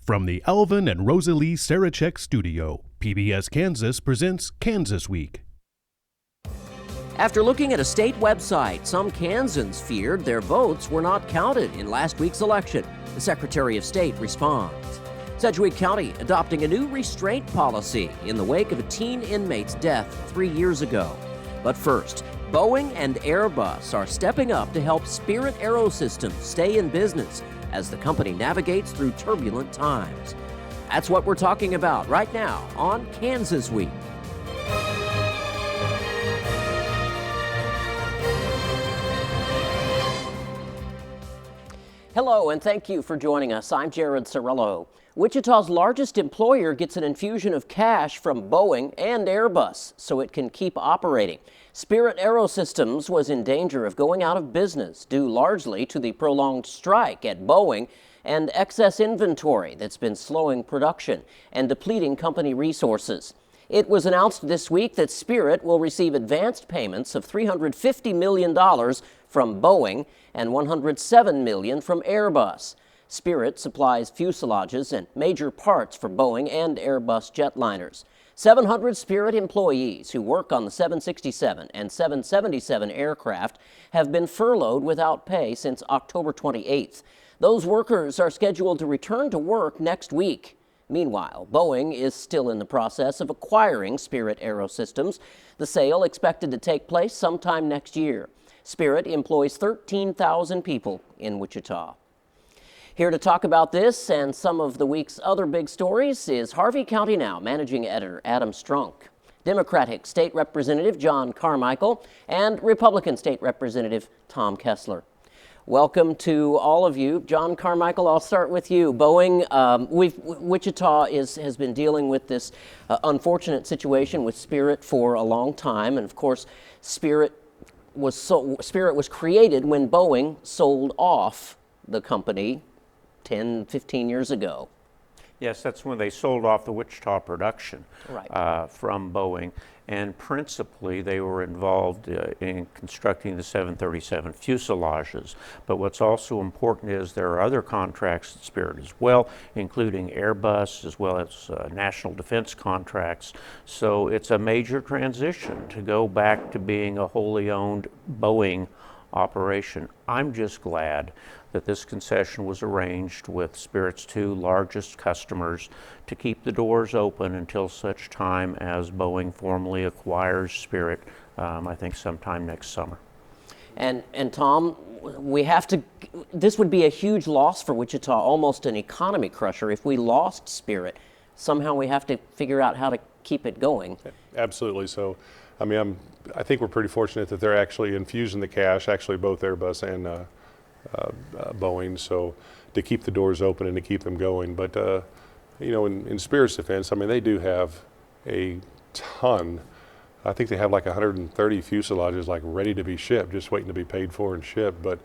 From the Alvin and Rosalie Sarachek studio, PBS Kansas presents Kansas Week. After looking at a state website, some Kansans feared their votes were not counted in last week's election. The Secretary of State responds. Sedgwick County adopting a new restraint policy in the wake of a teen inmate's death 3 years ago. But first, Boeing and Airbus are stepping up to help Spirit Aerosystems stay in business as the company navigates through turbulent times. That's what we're talking about right now on Kansas Week. Hello, and thank you for joining us. I'm Jared Cerullo. Wichita's largest employer gets an infusion of cash from Boeing and Airbus so it can keep operating. Spirit Aerosystems was in danger of going out of business due largely to the prolonged strike at Boeing and excess inventory that's been slowing production and depleting company resources. It was announced this week that Spirit will receive advanced payments of $350 million from Boeing and $107 million from Airbus. Spirit supplies fuselages and major parts for Boeing and Airbus jetliners. 700 Spirit employees who work on the 767 and 777 aircraft have been furloughed without pay since October 28th. Those workers are scheduled to return to work next week. Meanwhile, Boeing is still in the process of acquiring Spirit Aerosystems. The sale expected to take place sometime next year. Spirit employs 13,000 people in Wichita. Here to talk about this and some of the week's other big stories is Harvey County Now managing editor Adam Strunk, Democratic State Representative John Carmichael, and Republican State Representative Tom Kessler. Welcome to all of you. John Carmichael, I'll start with you. Boeing, Wichita has been dealing with this unfortunate situation with Spirit for a long time, and of course, Spirit was created when Boeing sold off the company 10, 15 years ago. Yes, that's when they sold off the Wichita production Right. From Boeing, and principally they were involved in constructing the 737 fuselages. But what's also important is there are other contracts at Spirit as well, including Airbus as well as national defense contracts. So it's a major transition to go back to being a wholly owned Boeing operation. I'm just glad that this concession was arranged with Spirit's two largest customers to keep the doors open until such time as Boeing formally acquires Spirit, I think sometime next summer. And Tom, this would be a huge loss for Wichita, almost an economy crusher if we lost Spirit. Somehow we have to figure out how to keep it going. Absolutely. So, I think we're pretty fortunate that they're actually infusing the cash, actually both Airbus and Boeing, so to keep the doors open and to keep them going. But in Spirit's defense, they do have a ton. I think they have like 130 fuselages like ready to be shipped, just waiting to be paid for and shipped. But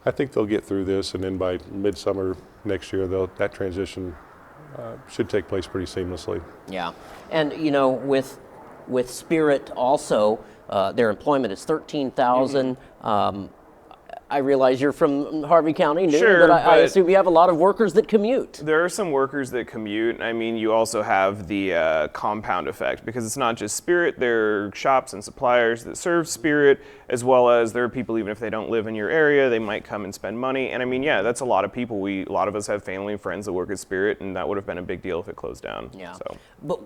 I think they'll get through this, and then by midsummer next year, that transition should take place pretty seamlessly. Yeah, and with Spirit also, their employment is 13,000. I realize you're from Harvey County, Sure, but I assume you have a lot of workers that commute. There are some workers that commute. You also have the compound effect, because it's not just Spirit. There are shops and suppliers that serve Spirit, as well as there are people, even if they don't live in your area, they might come and spend money. And that's a lot of people. A lot of us have family and friends that work at Spirit, and that would have been a big deal if it closed down. Yeah. So. But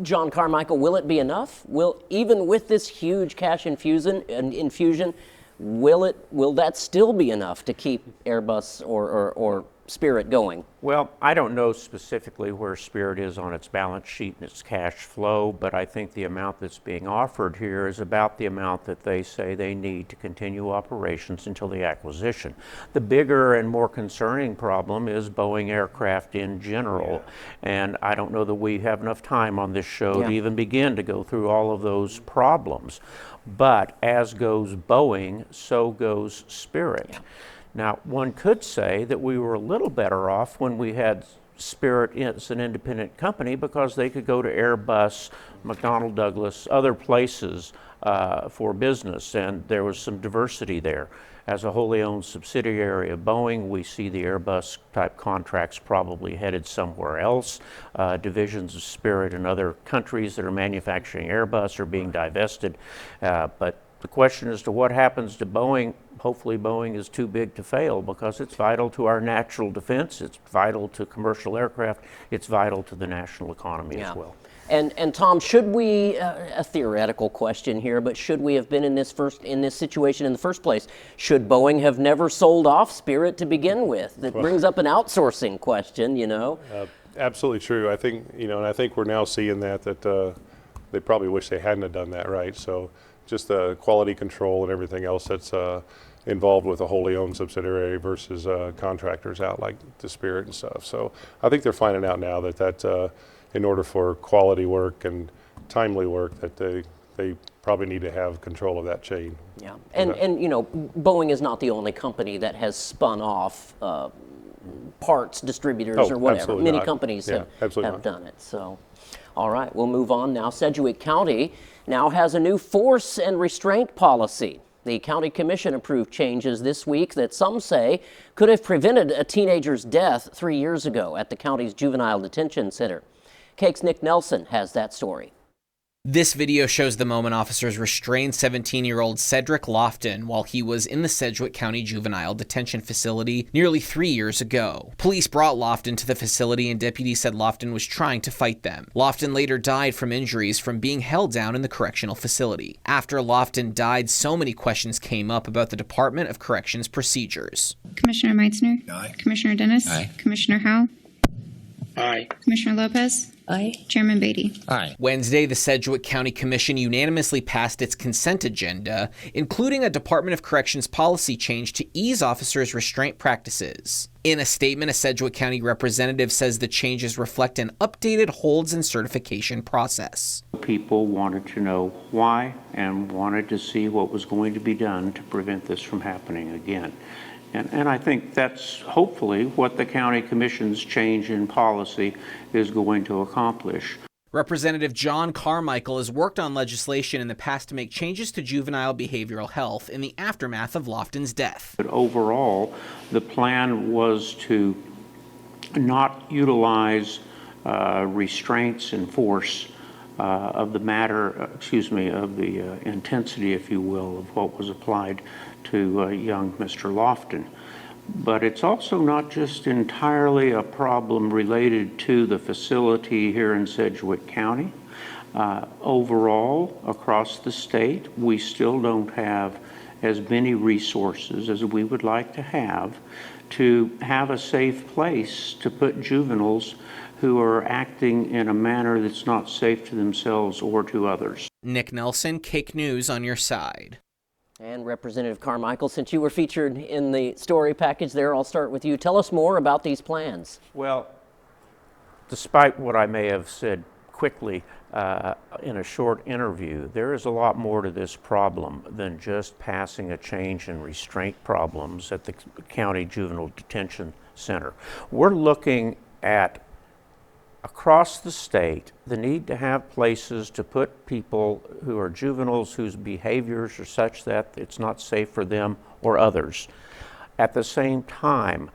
John Carmichael, will it be enough? Even with this huge cash infusion, will that still be enough to keep Airbus or Spirit going? Well, I don't know specifically where Spirit is on its balance sheet and its cash flow, but I think the amount that's being offered here is about the amount that they say they need to continue operations until the acquisition. The bigger and more concerning problem is Boeing aircraft in general, and I don't know that we have enough time on this show to even begin to go through all of those problems. But as goes Boeing, so goes Spirit. Yeah. Now, one could say that we were a little better off when we had Spirit as an independent company, because they could go to Airbus, McDonnell Douglas, other places for business, and there was some diversity there. as a wholly owned subsidiary of Boeing, we see the Airbus type contracts probably headed somewhere else. Divisions of Spirit in other countries that are manufacturing Airbus are being divested. But the question as to what happens to Boeing, hopefully Boeing is too big to fail, because it's vital to our national defense, it's vital to commercial aircraft, it's vital to the national economy as well. And Tom, should we, a theoretical question here, but should we have been in this situation in the first place? Should Boeing have never sold off Spirit to begin with? That brings up an outsourcing question, you know. Absolutely true. I think, and I think we're now seeing that they probably wish they hadn't have done that, right? So just the quality control and everything else that's involved with a wholly owned subsidiary versus contractors out like the Spirit and stuff. So I think they're finding out now that in order for quality work and timely work, that they probably need to have control of that chain. Yeah, and Boeing is not the only company that has spun off parts distributors or whatever. Many companies have done it. So, all right, we'll move on now. Sedgwick County now has a new force and restraint policy. The county commission approved changes this week that some say could have prevented a teenager's death 3 years ago at the county's juvenile detention center. Cake's Nick Nelson has that story. This video shows the moment officers restrained 17-year-old Cedric Lofton while he was in the Sedgwick County Juvenile Detention Facility nearly 3 years ago. Police brought Lofton to the facility and deputies said Lofton was trying to fight them. Lofton later died from injuries from being held down in the correctional facility. After Lofton died, so many questions came up about the Department of Corrections procedures. Commissioner Meitzner? Aye. Commissioner Dennis? Aye. Commissioner Howell? Aye. Commissioner Lopez? Aye. Chairman Beatty? Aye. Wednesday, the Sedgwick County Commission unanimously passed its consent agenda, including a Department of Corrections policy change to ease officers' restraint practices. In a statement, a Sedgwick County representative says the changes reflect an updated holds and certification process. People wanted to know why and wanted to see what was going to be done to prevent this from happening again. And I think that's hopefully what the county commission's change in policy is going to accomplish. Representative John Carmichael has worked on legislation in the past to make changes to juvenile behavioral health in the aftermath of Lofton's death. But overall, the plan was to not utilize restraints and force of the intensity, if you will, of what was applied to young Mr. Lofton. But it's also not just entirely a problem related to the facility here in Sedgwick County. Overall, across the state, we still don't have as many resources as we would like to have a safe place to put juveniles who are acting in a manner that's not safe to themselves or to others. Nick Nelson, Cake News on your side. And Representative Carmichael, since you were featured in the story package there, I'll start with you. Tell us more about these plans. Well, despite what I may have said quickly in a short interview, there is a lot more to this problem than just passing a change in restraint problems at the County Juvenile Detention Center. We're looking at across the state the need to have places to put people who are juveniles whose behaviors are such that it's not safe for them or others. At the same time,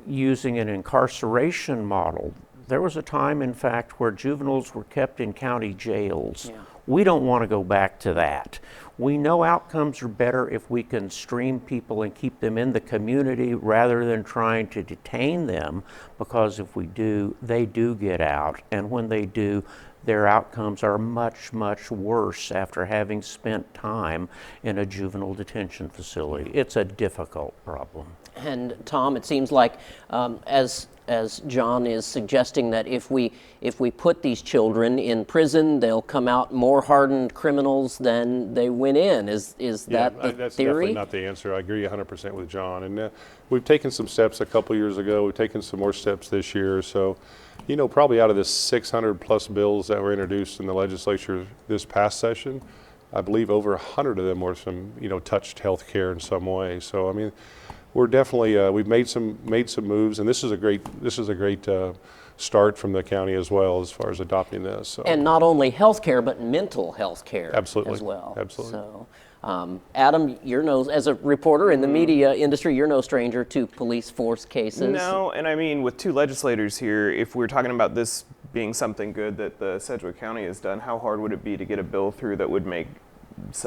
using an incarceration model, there was a time, in fact, where juveniles were kept in county jails. Yeah. We don't want to go back to that. We know outcomes are better if we can stream people and keep them in the community rather than trying to detain them, because if we do, they do get out. And when they do, their outcomes are much, much worse after having spent time in a juvenile detention facility. It's a difficult problem. And Tom, it seems like as John is suggesting, that if we put these children in prison, they'll come out more hardened criminals than they went in. Is that the that's theory? Definitely not the answer. I agree 100% with John. And we've taken some steps a couple years ago. We've taken some more steps this year. So, probably out of the 600 plus bills that were introduced in the legislature this past session, I believe over 100 of them were some, touched health care in some way. So, I mean, we're definitely we've made some moves, and this is a great start from the county as well as far as adopting this. So. And not only health care, but mental health care Absolutely. as well. Absolutely. So, Adam, as a reporter in the media industry, you're no stranger to police force cases. No, and I mean, with 2 legislators here, if we're talking about this being something good that the Sedgwick County has done, how hard would it be to get a bill through that would make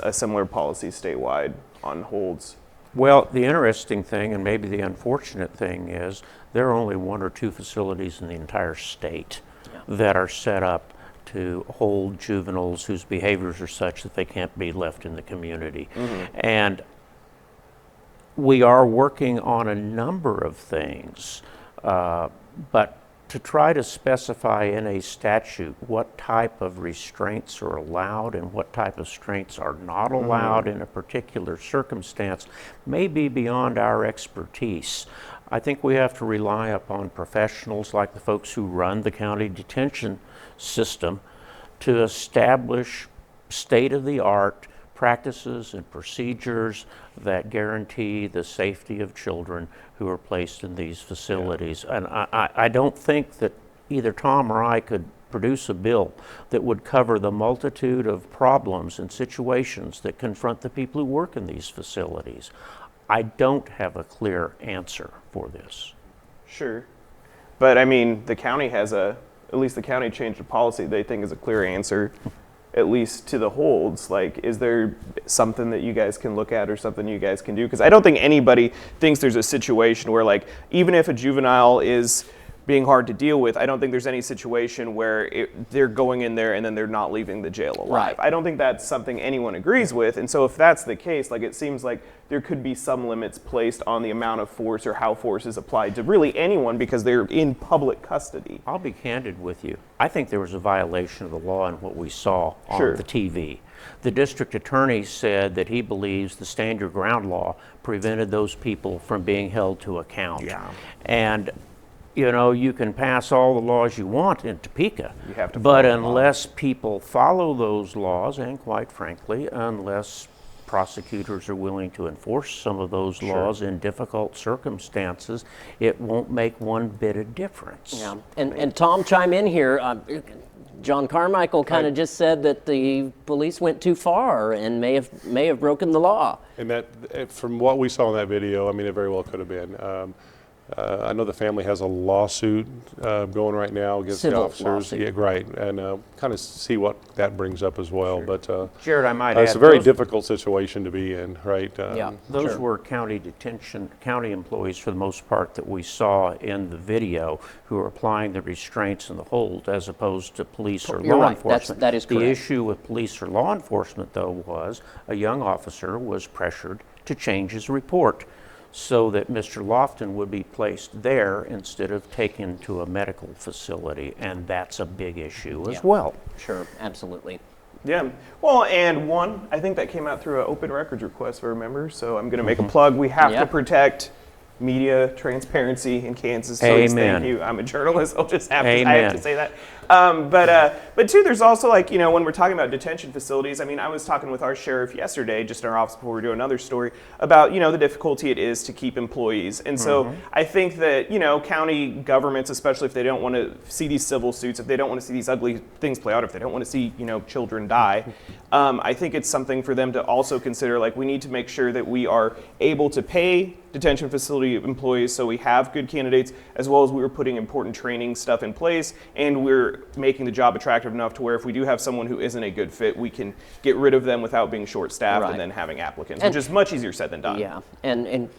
a similar policy statewide on holds? Well, the interesting thing, and maybe the unfortunate thing, is there are only 1 or 2 facilities in the entire state that are set up to hold juveniles whose behaviors are such that they can't be left in the community. And we are working on a number of things, but to try to specify in a statute what type of restraints are allowed and what type of restraints are not allowed in a particular circumstance may be beyond our expertise. I think we have to rely upon professionals like the folks who run the county detention system to establish state-of-the-art practices and procedures that guarantee the safety of children who are placed in these facilities. And I don't think that either Tom or I could produce a bill that would cover the multitude of problems and situations that confront the people who work in these facilities. I don't have a clear answer for this. Sure. But I mean, the county has at least the county changed a policy they think is a clear answer, at least to the holds. Like, is there something that you guys can look at or something you guys can do? Because I don't think anybody thinks there's a situation where, like, even if a juvenile is being hard to deal with, I don't think there's any situation where they're going in there and then they're not leaving the jail alive. Right. I don't think that's something anyone agrees with. And so if that's the case, like, it seems like there could be some limits placed on the amount of force or how force is applied to really anyone because they're in public custody. I'll be candid with you. I think there was a violation of the law in what we saw on the TV. The district attorney said that he believes the stand your ground law prevented those people from being held to account. And you know, you can pass all the laws you want in Topeka, You have to but follow the law. unless people follow those laws, and quite frankly, unless prosecutors are willing to enforce some of those laws in difficult circumstances, it won't make one bit of difference. Yeah, and Tom, chime in here. John Carmichael kind of just said that the police went too far and may have broken the law. And that, from what we saw in that video, I mean, it very well could have been. I know the family has a lawsuit going right now against Civil the officers. lawsuit. Yeah, right, and kind of see what that brings up as well. But Jared, I might add, it's a very those- difficult situation to be in, right? Yeah. Those Sure. were county employees for the most part that we saw in the video who are applying the restraints and the hold as opposed to police or You're law right. enforcement. That is The correct. issue with police or law enforcement, though, was a young officer was pressured to change his report so that Mr. Lofton would be placed there instead of taken to a medical facility, and that's a big issue as well. Sure, absolutely. Yeah. Well, and I think that came out through an open records request, remember? So I'm going to make a plug. We have to protect media transparency in Kansas. So Amen. thank you. I'm a journalist. I'll just have to, I Amen. have to say that. But too, there's also, like, you know, when we're talking about detention facilities, I mean, I was talking with our sheriff yesterday, just in our office before we were doing another story, about, you know, the difficulty it is to keep employees. And so I think that, you know, county governments, especially if they don't want to see these civil suits, if they don't want to see these ugly things play out, if they don't want to see, you know, children die, I think it's something for them to also consider. Like, we need to make sure that we are able to pay detention facility employees so we have good candidates, as well as we were putting important training stuff in place, and we're making the job attractive enough to where if we do have someone who isn't a good fit, we can get rid of them without being short-staffed Right. and then having applicants, And- which is much easier said than done. Yeah, and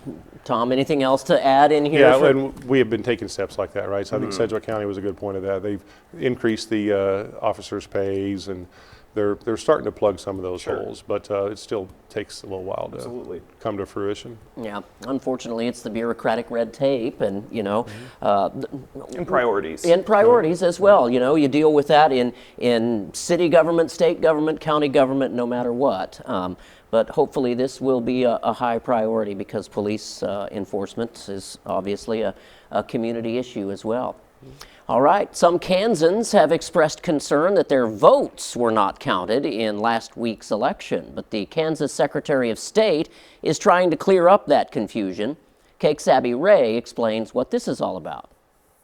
Tom, anything else to add in here? Yeah, for- and we have been taking steps like that, right? So I think Sedgwick County was a good point of that. They've increased the officers' pays, and they're starting to plug some of those holes, but it still takes a little while to Absolutely. come to fruition. Yeah, unfortunately, it's the bureaucratic red tape, and you know, And priorities. and priorities as well. You know, you deal with that in city government, state government, county government, no matter what. But hopefully, this will be a high priority because police enforcement is obviously a community issue as well. All right, some Kansans have expressed concern that their votes were not counted in last week's election, but the Kansas Secretary of State is trying to clear up that confusion. Cake's Abby Ray explains what this is all about.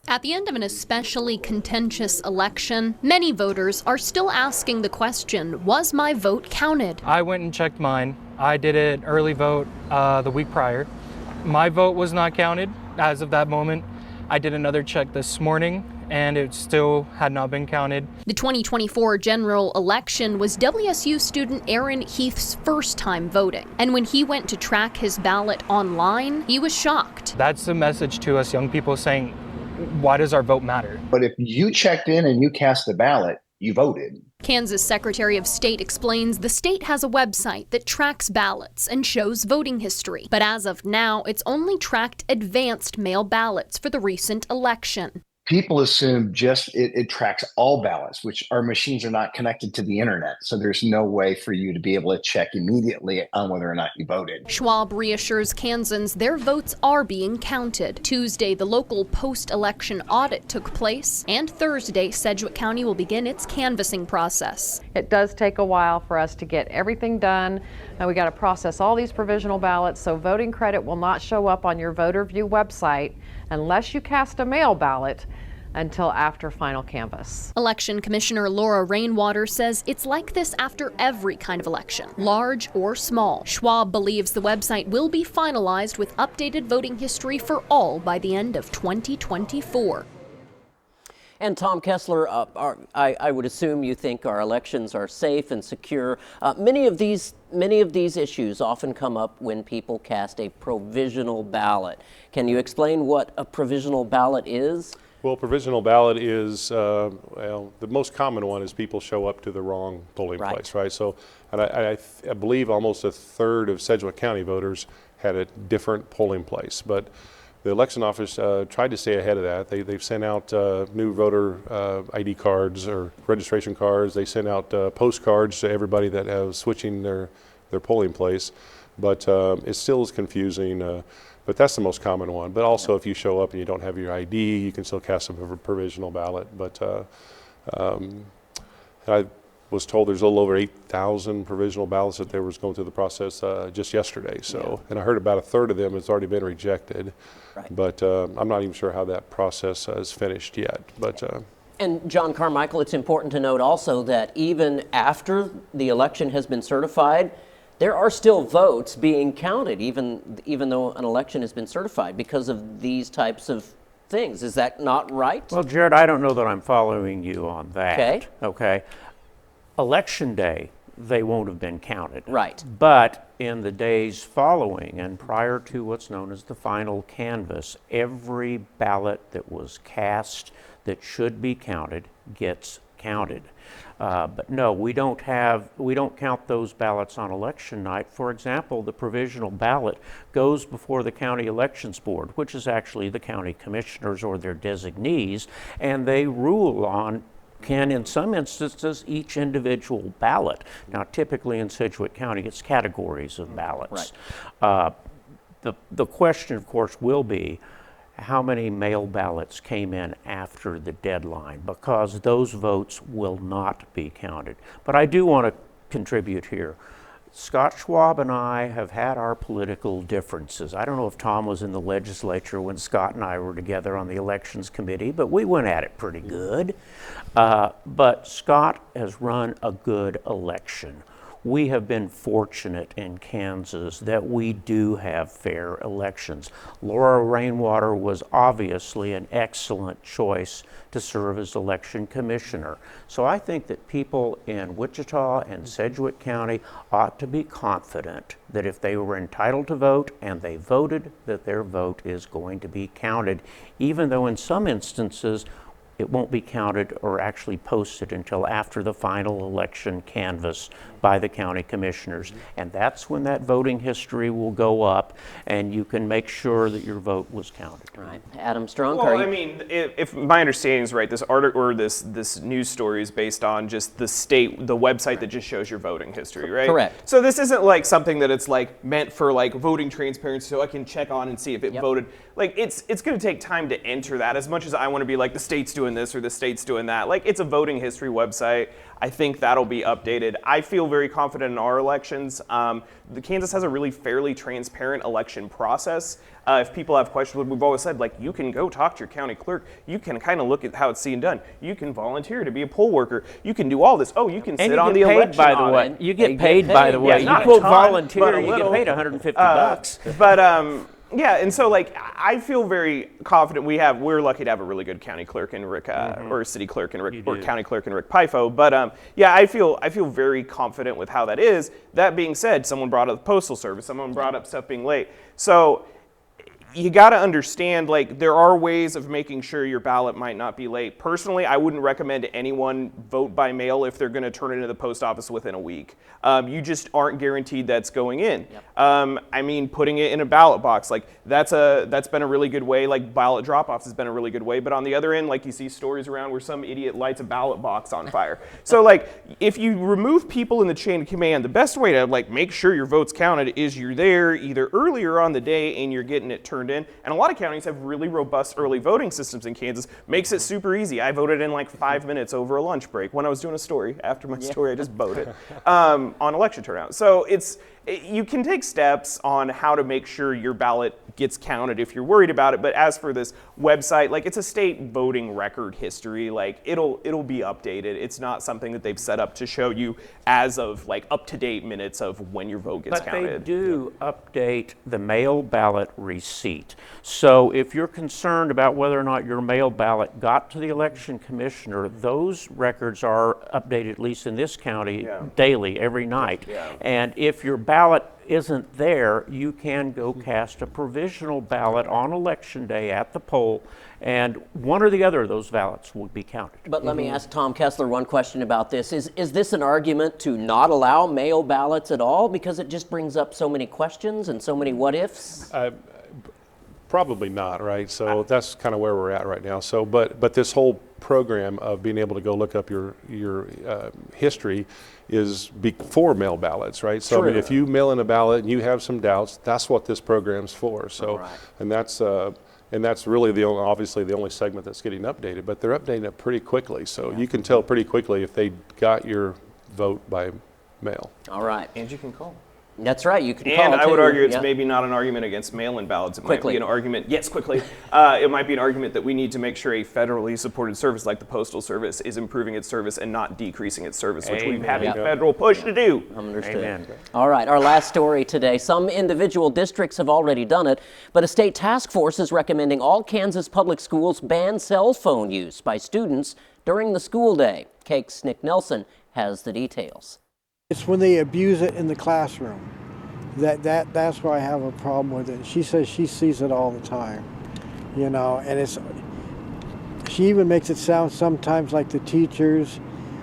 At the end of an especially contentious election, many voters are still asking the question, was my vote counted? I went and checked mine, I did an early vote the week prior. My vote was not counted as of that moment. I did another check this morning, and it still had not been counted. The 2024 general election was WSU student Aaron Heath's first time voting. And when he went to track his ballot online, he was shocked. That's the message to us young people saying, why does our vote matter? But if you checked in and you cast a ballot, you voted. Kansas Secretary of State explains the state has a website that tracks ballots and shows voting history. But as of now, it's only tracked advanced mail ballots for the recent election. People assume just it tracks all ballots, which our machines are not connected to the internet. So there's no way for you to be able to check immediately on whether or not you voted. Schwab reassures Kansans their votes are being counted. Tuesday, the local post-election audit took place, and Thursday, Sedgwick County will begin its canvassing process. It does take a while for us to get everything done. We got to process all these provisional ballots, so voting credit will not show up on your voter view website unless you cast a mail ballot until after final canvass. Election Commissioner Laura Rainwater says it's like this after every kind of election, large or small. Schwab believes the website will be finalized with updated voting history for all by the end of 2024. And Tom Kessler, I would assume you think our elections are safe and secure. Many of these issues often come up when people cast a provisional ballot. Can you explain what a provisional ballot is? Well, provisional ballot is, well, the most common one is people show up to the wrong polling place, right? So, and I believe almost a third of Sedgwick County voters had a different polling place, but the election office tried to stay ahead of that. They've sent out new voter ID cards or registration cards. They sent out postcards to everybody that was switching their polling place, but it still is confusing. But that's the most common one. But also, if you show up and you don't have your ID, you can still cast a provisional ballot. But I was told there's a little over 8,000 provisional ballots that they was going through the process just yesterday. So, and I heard about a third of them has already been rejected. Right. But I'm not even sure how that process is finished yet. But and John Carmichael, it's important to note also that even after the election has been certified, there are still votes being counted, even though an election has been certified, because of these types of things. Is that not right? Well, Jared, I don't know that I'm following you on that. Okay. Election day, they won't have been counted. Right. But in the days following and prior to what's known as the final canvass, every ballot that was cast that should be counted gets counted. But no, we don't count those ballots on election night. For example, the provisional ballot goes before the county elections board, which is actually the county commissioners or their designees, and they rule on in some instances, each individual ballot. Now, typically in Sedgwick County, it's categories of ballots. Right. The question, of course, will be how many mail ballots came in after the deadline, because those votes will not be counted. But I do want to contribute here. Scott Schwab and I have had our political differences. I don't know if Tom was in the legislature when Scott and I were together on the elections committee, but we went at it pretty good. But Scott has run a good election. We have been fortunate in Kansas that we do have fair elections. Laura Rainwater was obviously an excellent choice to serve as election commissioner. So I think that people in Wichita and Sedgwick County ought to be confident that if they were entitled to vote and they voted, that their vote is going to be counted, even though in some instances it won't be counted or actually posted until after the final election canvass by the county commissioners. And that's when that voting history will go up and you can make sure that your vote was counted. Right. Adam Strong. Well, I mean, if my understanding is right, this article or this news story is based on just the website that just shows your voting history, right? Correct. So this isn't like something that it's like meant for like voting transparency, so I can check on and see if it voted. Like it's going to take time to enter that. As much as I want to be like the state's doing doing this or the state's doing that. Like, it's a voting history website. I think that'll be updated. I feel very confident in our elections. Kansas has a really fairly transparent election process. If people have questions, we've always said, like, you can go talk to your county clerk. You can kind of look at how it's seen done. You can volunteer to be a poll worker. You can do all this. Oh, you can sit on the election audit. You get paid, by the way. Yeah, you quote volunteer, you get paid $150. But yeah, and so like I feel very confident. We're lucky to have a really good county clerk in Rick, or city clerk in Rick, or county clerk in Rick Pifo. But yeah, I feel very confident with how that is. That being said, someone brought up the postal service. Someone brought up stuff being late. So you got to understand, like, there are ways of making sure your ballot might not be late. Personally, I wouldn't recommend anyone vote by mail if they're going to turn it into the post office within a week. You just aren't guaranteed that's going in. Yep. I mean, putting it in a ballot box, like, that's been a really good way. Like, ballot drop-offs has been a really good way. But on the other end, like, you see stories around where some idiot lights a ballot box on fire. So, like, if you remove people in the chain of command, the best way to, like, make sure your vote's counted is you're there either earlier on the day and you're getting it turned in. And a lot of counties have really robust early voting systems in Kansas. Makes it super easy. I voted in like 5 minutes over a lunch break when I was doing a story. After my story, I just voted on election turnout. So you can take steps on how to make sure your ballot gets counted if you're worried about it. But as for this website, like, it's a state voting record history. Like, it'll be updated. It's not something that they've set up to show you as of like up-to-date minutes of when your vote gets counted. But they do update the mail ballot receipt. So if you're concerned about whether or not your mail ballot got to the election commissioner, those records are updated, at least in this county, daily, every night. Yeah. And if your ballot isn't there, you can go cast a provisional ballot on election day at the poll, and one or the other of those ballots will be counted. But let me ask Tom Kessler one question about this. Is this an argument to not allow mail ballots at all, because it just brings up so many questions and so many what-ifs? Probably not, right? So that's kind of where we're at right now. So, but this whole program of being able to go look up your history is before mail ballots, right? So, I mean, if you mail in a ballot and you have some doubts, that's what this program's for. So, and that's really obviously the only segment that's getting updated. But they're updating it pretty quickly, so you can tell pretty quickly if they got your vote by mail. All right, and you can call. That's right, you can call. And I would argue it's maybe not an argument against mail-in ballots. It might be an argument, it might be an argument that we need to make sure a federally supported service like the Postal Service is improving its service and not decreasing its service, which we've had a federal push to do. Understood. Amen. All right, our last story today. Some individual districts have already done it, but a state task force is recommending all Kansas public schools ban cell phone use by students during the school day. Cake's Nick Nelson has the details. It's when they abuse it in the classroom. That's why I have a problem with it. She says she sees it all the time, you know, and she even makes it sound sometimes like the teachers,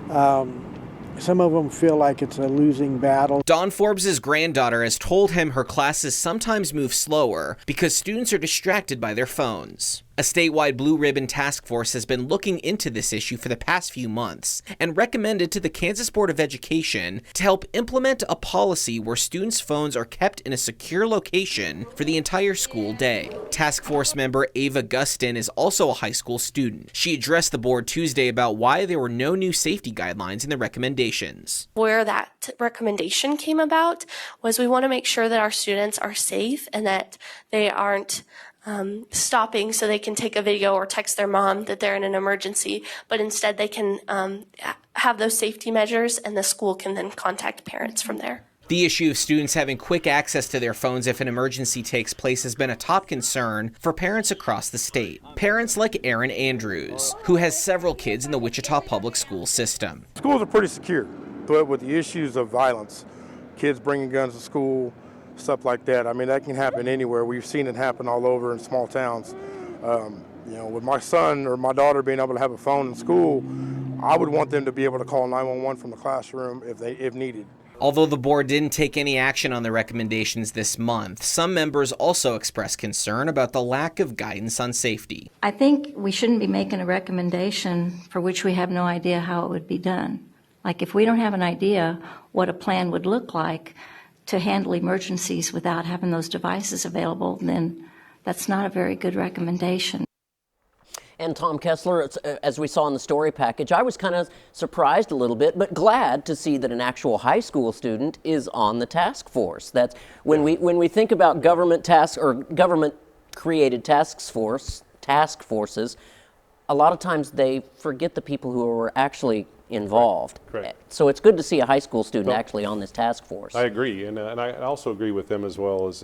some of them feel like it's a losing battle. Dawn Forbes' granddaughter has told him her classes sometimes move slower because students are distracted by their phones. A statewide blue ribbon task force has been looking into this issue for the past few months and recommended to the Kansas Board of Education to help implement a policy where students' phones are kept in a secure location for the entire school day. Task force member Ava Gustin is also a high school student. She addressed the board Tuesday about why there were no new safety guidelines in the recommendations. Where that recommendation came about was we want to make sure that our students are safe and that they aren't stopping so they can take a video or text their mom that they're in an emergency, but instead they can have those safety measures and the school can then contact parents from there. The issue of students having quick access to their phones if an emergency takes place has been a top concern for parents across the state. Parents like Aaron Andrews, who has several kids in the Wichita public school system. Schools are pretty secure, but with the issues of violence, kids bringing guns to school, stuff like that. I mean, that can happen anywhere. We've seen it happen all over in small towns. You know, with my son or my daughter being able to have a phone in school, I would want them to be able to call 911 from the classroom if needed. Although the board didn't take any action on the recommendations this month, some members also expressed concern about the lack of guidance on safety. I think we shouldn't be making a recommendation for which we have no idea how it would be done. Like, if we don't have an idea what a plan would look like to handle emergencies without having those devices available, then that's not a very good recommendation. And Tom Kessler, as we saw in the story package, I was kind of surprised a little bit, but glad to see that an actual high school student is on the task force. That's when we think about government tasks or government-created task forces. A lot of times they forget the people who are actually involved. Correct. So it's good to see a high school student actually on this task force. I agree, and I also agree with them as well. As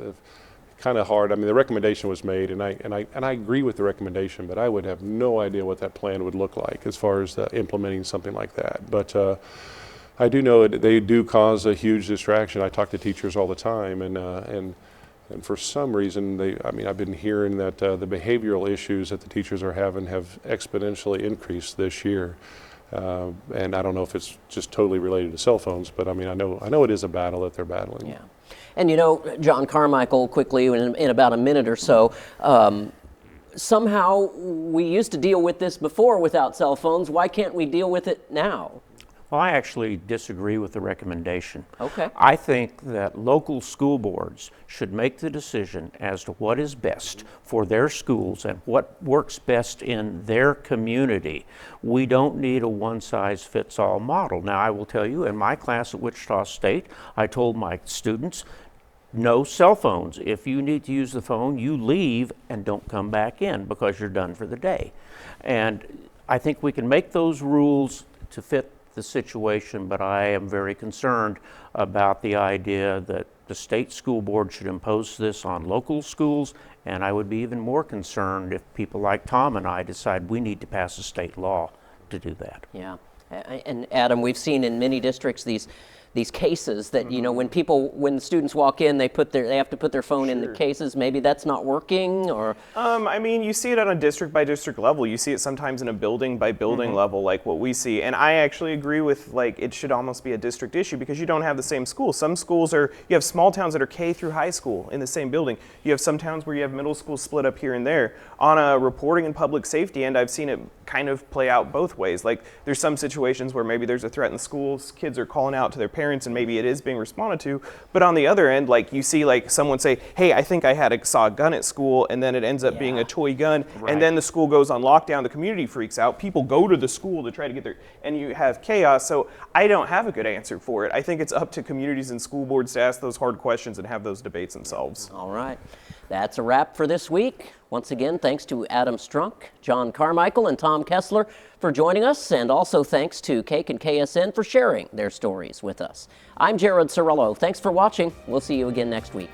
kind of hard. I mean, the recommendation was made, and I agree with the recommendation, but I would have no idea what that plan would look like as far as implementing something like that. But I do know that they do cause a huge distraction. I talk to teachers all the time, and for some reason, I've been hearing that the behavioral issues that the teachers are having have exponentially increased this year. And I don't know if it's just totally related to cell phones, but I mean, I know it is a battle that they're battling. Yeah. And you know, John Carmichael, quickly, in about a minute or so, somehow we used to deal with this before without cell phones. Why can't we deal with it now? Well, I actually disagree with the recommendation. Okay. I think that local school boards should make the decision as to what is best for their schools and what works best in their community. We don't need a one-size-fits-all model. Now, I will tell you, in my class at Wichita State, I told my students, no cell phones. If you need to use the phone, you leave and don't come back in because you're done for the day. And I think we can make those rules to fit the situation, but I am very concerned about the idea that the state school board should impose this on local schools, and I would be even more concerned if people like Tom and I decide we need to pass a state law to do that. Yeah, and Adam, we've seen in many districts these cases that, you know, when students walk in, they have to put their phone in the cases. Maybe that's not working, or I mean, you see it on a district by district level. You see it sometimes in a building by building level, like what we see. And I actually agree with, like, it should almost be a district issue because you don't have the same schools. Some schools you have small towns that are K through high school in the same building. You have some towns where you have middle schools split up here and there. On a reporting and public safety end, I've seen it kind of play out both ways. Like, there's some situations where maybe there's a threat in schools, kids are calling out to their parents, and maybe it is being responded to. But on the other end, like, you see like someone say, hey, I think I saw a gun at school, and then it ends up being a toy gun, and then the school goes on lockdown, the community freaks out, people go to the school to try to get there, and you have chaos. So I don't have a good answer for it. I think it's up to communities and school boards to ask those hard questions and have those debates themselves. All right. That's a wrap for this week. Once again, thanks to Adam Strunk, John Carmichael, and Tom Kessler for joining us, and also thanks to Cake and KSN for sharing their stories with us. I'm Jared Cerullo. Thanks for watching. We'll see you again next week.